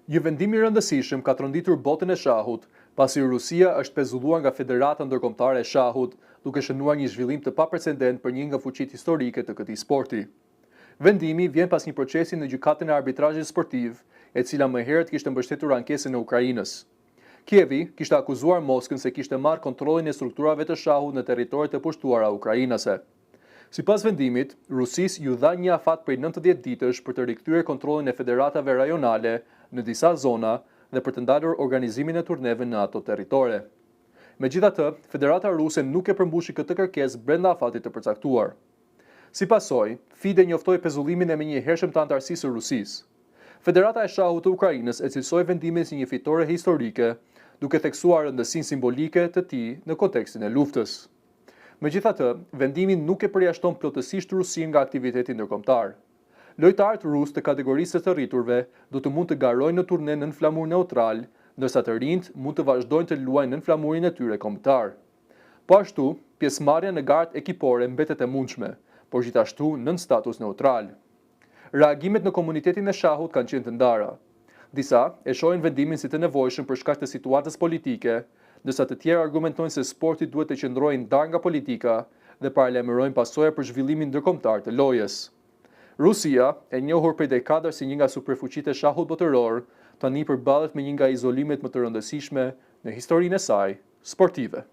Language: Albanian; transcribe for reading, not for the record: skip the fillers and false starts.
Një vendim i rëndësishëm ka tronditur botën e shahut, pasi Rusia është pezulluar nga Federata Ndërkombëtare e Shahut, duke shënuar një zhvillim të paprecedent për një nga fuqitë historike të këtij sporti. Vendimi vjen pas një procesi në gjykatën e arbitrazhit sportiv, e cila më herët kishte mbështetur ankesën e Ukrainës. Kievi kishte akuzuar Moskën se kishte marrë kontrollin e strukturave të shahut në territoret e pushtuara ukrainase. Sipas vendimit, Rusis ju dha një afat prej 90 ditësh për të rikthyer kontrollin e federatave rajonale në disa zona dhe për të ndalur organizimin e turneve në ato territore. Megjithatë, Federata Ruse nuk e përmbushi këtë kërkesë brenda afatit të përcaktuar. Si pasojë, FIDE njoftoi pezullimin e menjëhershëm të antarësisë së Rusisë. Federata e Shahut të Ukrainës e cilësoi vendimin si një fitore historike, duke theksuar rëndësinë simbolike të tij në kontekstin e luftës. Megjithatë, vendimi nuk e përjashton plotësisht Rusinë nga aktiviteti ndërkombëtar. Lojtarët rusë të kategorisë të rriturve do të mund të garojnë në turne nën flamur neutral, ndërsa të rinjt mund të vazhdojnë të luajnë nën flamurin e tyre kombëtar. Po ashtu, pjesëmarrja në garat ekipore mbetet e mundshme, por gjithashtu nën status neutral. Reagimet në komunitetin e shahut kanë qenë të ndara. Disa e shohin vendimin si të nevojshëm për shkak të situatës politike, ndërsa të tjerë argumentojnë se sporti duhet të qëndrojë ndar nga politika dhe paralajmërojnë pasoja për zhvillimin ndërkombëtar të lojës. Rusia, e njohur prej dekadash si një nga superfuqitë e shahut botëror, tani përballet me një nga izolimet më të rëndësishme në historinë e saj sportive.